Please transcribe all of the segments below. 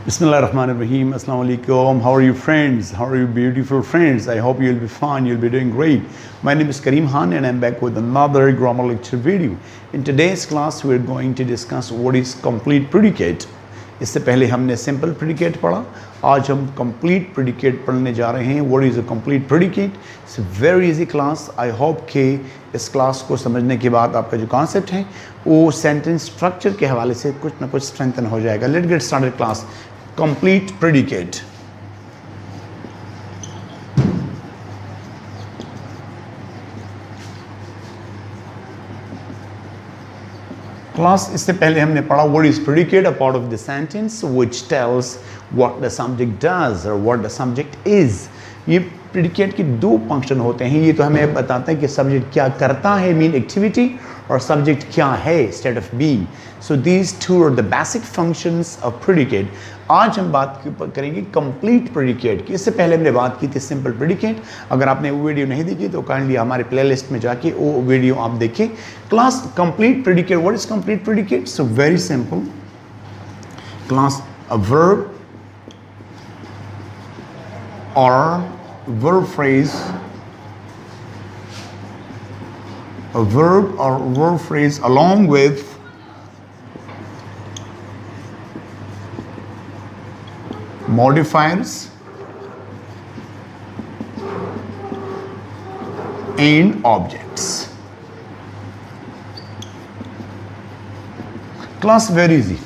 Bismillahirrahmanirrahim. Assalamu alaikum. How are you friends? How are you beautiful friends? I hope you'll be fine. You'll be doing great. My name is Kareem Khan and I'm back with another grammar lecture video. In today's class we're going to discuss what is complete predicate. इससे पहले हमने simple predicate पढ़ा. आज हम complete predicate पढ़ने जा रहे हैं. What is a complete predicate? It's very easy class. I hope कि इस क्लास को समझने के बाद आपका जो कॉन्सेप्ट है वो सेंटेंस स्ट्रक्चर के हवाले से कुछ ना कुछ स्ट्रेंथन हो जाएगा. Let's get started class. Complete predicate. Class इससे पहले हमने पढ़ा what is predicate, a part of the sentence which tells what the subject does और व्हाट द सब्जेक्ट इज. ये प्रेडिकेट के दो फंक्शन होते हैं. ये तो हमें बताते हैं कि सब्जेक्ट क्या करता है, मीन एक्टिविटी, और सब्जेक्ट क्या है, state of being. So these two are the basic functions of predicate. आज हम बात करेंगे कंप्लीट प्रेडिकेट की. इससे पहले हमने बात की थी सिंपल प्रेडिकेट. अगर आपने वो वीडियो नहीं देखी तो काइंडली हमारे प्लेलिस्ट में जाके वो वीडियो आप देखें. Class complete predicate. What is complete predicate? So very simple class. A verb or verb phrase, a verb or verb phrase along with modifiers and objects. Class very easy.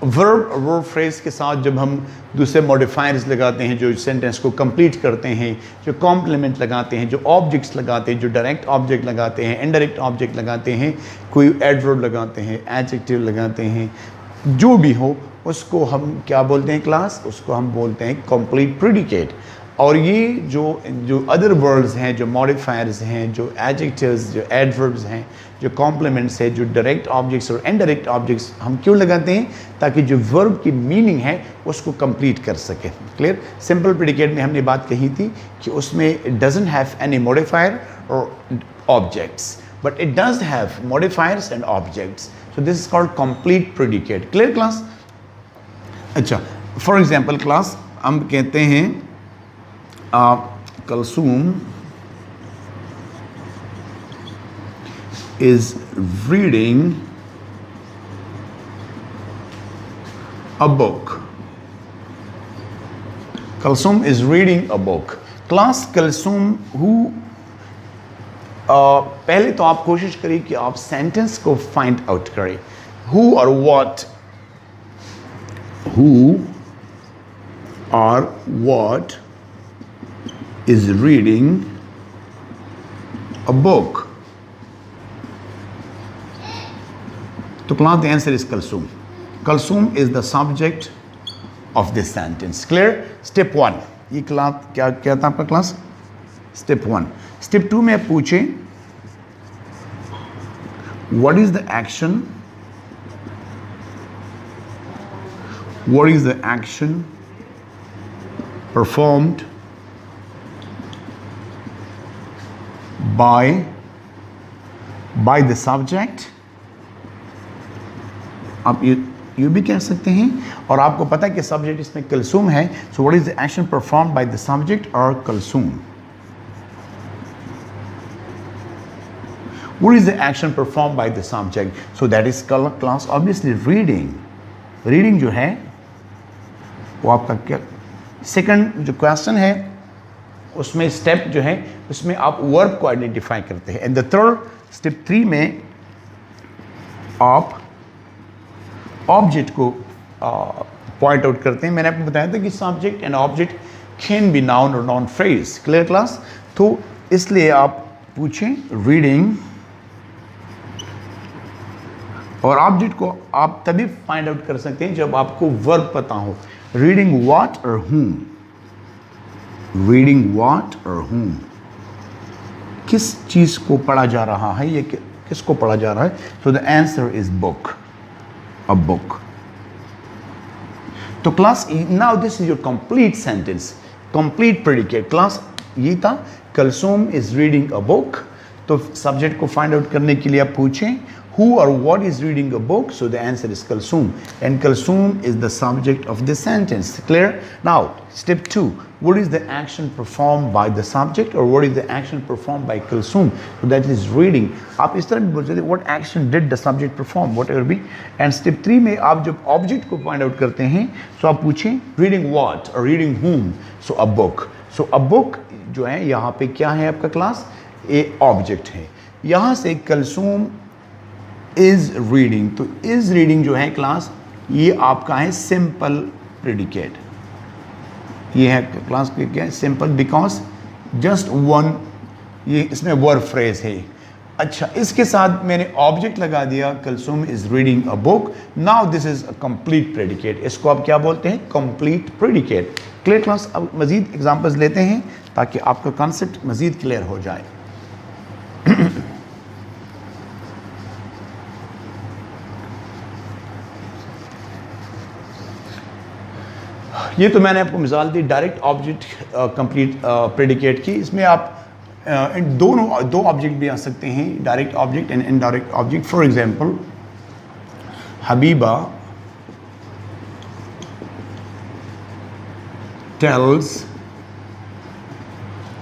Verb और verb phrase के साथ जब हम दूसरे modifiers लगाते हैं जो sentence को कंप्लीट करते हैं, जो कॉम्प्लीमेंट लगाते हैं, जो ऑब्जेक्ट्स लगाते हैं, जो डायरेक्ट ऑब्जेक्ट लगाते हैं, इनडायरेक्ट ऑब्जेक्ट लगाते हैं, कोई एडवर्ब लगाते हैं, एडजेक्टिव लगाते हैं, जो भी हो उसको हम क्या बोलते हैं क्लास? उसको हम बोलते हैं कंप्लीट प्रेडिकेट. और ये जो अदर वर्ड्स हैं, जो मॉडिफायर्स हैं, जो एडजेक्टिव्स, जो एडवर्ब्स हैं, जो कॉम्प्लीमेंट्स है, जो डायरेक्ट ऑब्जेक्ट्स और इनडायरेक्ट ऑब्जेक्ट्स हम क्यों लगाते हैं? ताकि जो वर्ब की मीनिंग है उसको कंप्लीट कर सके. क्लियर? सिंपल प्रेडिकेट में हमने बात कही थी कि उसमें it doesn't have any modifier और objects, but it does have modifiers and objects. So this is called complete predicate. Clear class? अच्छा, फॉर एग्जाम्पल क्लास हम कहते हैं Kalsoom is reading a book. Kalsoom is reading a book. Class Kalsoom who पहले तो आप कोशिश करिए कि आप सेंटेंस को फाइंड आउट करें. Who or what? Who or what is reading a book? So class, the answer is Kalsoom. Kalsoom is the subject of this sentence. Clear? Step 1. ये क्लास क्या था आपका क्लास? Step 1. Step 2 में पूछे what is the action? What is the action performed by the subject? आप ये भी कह सकते हैं. और आपको पता है कि सब्जेक्ट इसमें कलसूम है. So what is the action perform by the subject और Kalsoom? What is the action perform by the subject? So that is class obviously reading. Reading जो है वो आपका क्या? सेकंड जो क्वेश्चन है उसमें स्टेप जो है उसमें आप वर्ब को आइडेंटिफाई करते हैं. एंड द थर्ड स्टेप 3 में आप ऑब्जेक्ट को पॉइंट आउट करते हैं. मैंने आपको बताया था कि subject and object can be noun और नाउन फ्रेज. Clear class? तो इसलिए आप पूछें रीडिंग और ऑब्जेक्ट को आप तभी फाइंड आउट कर सकते हैं जब आपको वर्ब पता हो. रीडिंग व्हाट और whom? रीडिंग व्हाट और whom? किस चीज को पढ़ा जा रहा है, ये किसको पढ़ा जा रहा है? So the answer is book. A book. तो class now this is your complete sentence, complete predicate. Class ये था Kalsoom is reading a book. तो सब्जेक्ट को फाइंड आउट करने के लिए आप पूछें who or what is reading a book? So the answer is Kulsum, and Kulsum is the subject of this sentence. Clear? Now step 2, what is the action performed by the subject, or what is the action performed by Kulsum? So that is reading. आप इस तरह भी बोल सकते हैं, what action did the subject perform, whatever be. And step 3 में आप जब object को find out करते हैं, so आप पूछें reading what or reading whom? So a book. So a book जो है यहाँ पे क्या है आपका क्लास, ए ऑब्जेक्ट है. यहाँ से Kulsum इज रीडिंग, तो इज रीडिंग जो है क्लास ये आपका है सिंपल प्रेडिकेट. ये है क्लास क्या है, सिंपल, बिकॉज जस्ट वन, ये इसमें वर्ब फ्रेज है. अच्छा, इसके साथ मैंने ऑब्जेक्ट लगा दिया, Kulsum is reading a book. Now this is a complete predicate. इसको आप क्या बोलते हैं, कंप्लीट प्रेडिकेट. Clear class? अब मजीद एग्जांपल्स लेते हैं ताकि आपका कॉन्सेप्ट मजीद क्लियर हो जाए. ये तो मैंने आपको मिसाल दी डायरेक्ट ऑब्जेक्ट कंप्लीट प्रेडिकेट की. इसमें आप इन दो ऑब्जेक्ट भी आ सकते हैं, direct object and indirect object. For example, Habiba tells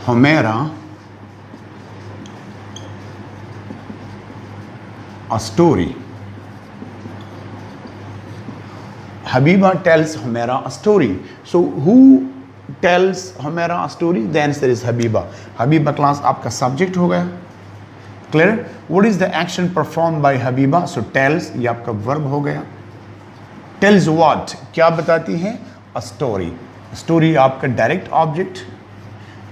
Humaira a story. Habiba tells Humaira a story. So who tells Humaira a story? The answer is Habiba. Habiba class आपका subject हो गया. Clear? What is the action performed by Habiba? So tells ये आपका verb हो गया. Tells what? क्या बताती है? A story. स्टोरी आपका direct object,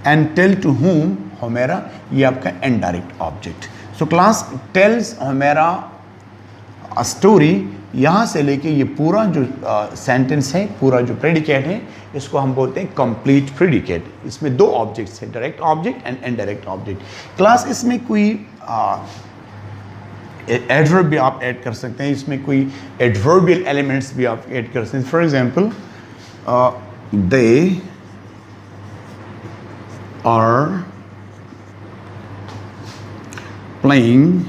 and tell to whom, Humaira, ये आपका indirect object. So class tells Humaira a story, यहाँ से लेके ये पूरा जो सेंटेंस है, पूरा जो प्रेडिकेट है, इसको हम बोलते हैं कंप्लीट प्रेडिकेट. इसमें दो ऑब्जेक्ट्स हैं, direct object and indirect object. Class इसमें कोई एडवर्ब भी आप ऐड कर सकते हैं, इसमें कोई एडवर्बियल एलिमेंट्स भी आप ऐड कर सकते हैं. For example, they are playing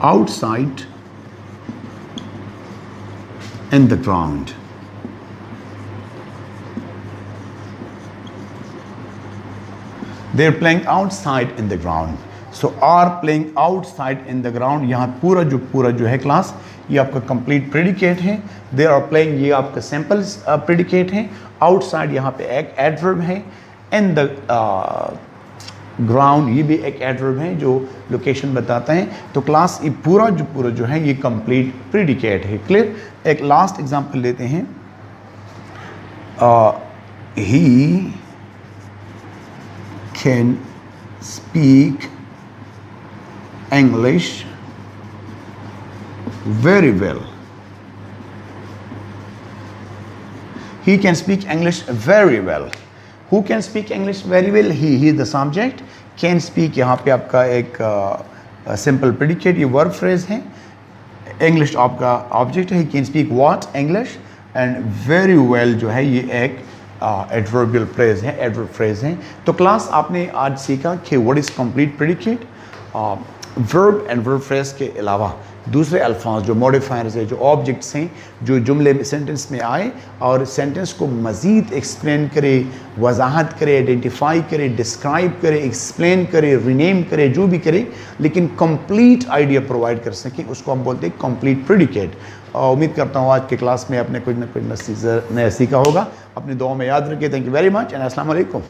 outside in the ground. They're playing outside in the ground. So are playing outside in the ground, यहाँ पूरा जो है क्लास, ये आपका कंप्लीट प्रेडिकेट है. दे आर प्लेइंग ये आपका सिंपल प्रेडिकेट है. आउटसाइड यहाँ पे एक एडवर्ब है. इन द ग्राउंड ये भी एक एडवर्ब है जो लोकेशन बताता है. तो क्लास ये पूरा जो है ये कंप्लीट प्रेडिकेट है. क्लियर? एक लास्ट एग्जांपल लेते हैं. He can speak English very well. He can speak English very well. Who can speak English very well? He is the subject. Can speak यहाँ पे आपका एक simple predicate, ये verb phrase है. English आपका object है. He can speak what? English. And very well जो है ये एक adverbial phrase है, adverb phrase है. तो क्लास आपने आज सीखा कि what is complete predicate. Verb and verb phrase के अलावा दूसरे अल्फाज जो मॉडिफायर्स है, जो ऑब्जेक्ट्स हैं, जो जुमले में सेंटेंस में आए और सेंटेंस को मज़ीद एक्सप्लेन करे, वजाहत करे, आइडेंटिफाई करे, डिस्क्राइब करे, एक्सप्लेन करे, रीनेम करे, जो भी करे, लेकिन कंप्लीट आइडिया प्रोवाइड कर सकें, उसको हम बोलते हैं कंप्लीट प्रेडिकेट. उम्मीद करता हूँ आज के क्लास में आपने कुछ ना कुछ नया सीखा होगा. अपनी दुआ में याद रखिए. Thank you very much and अस्सलाम वालेकुम.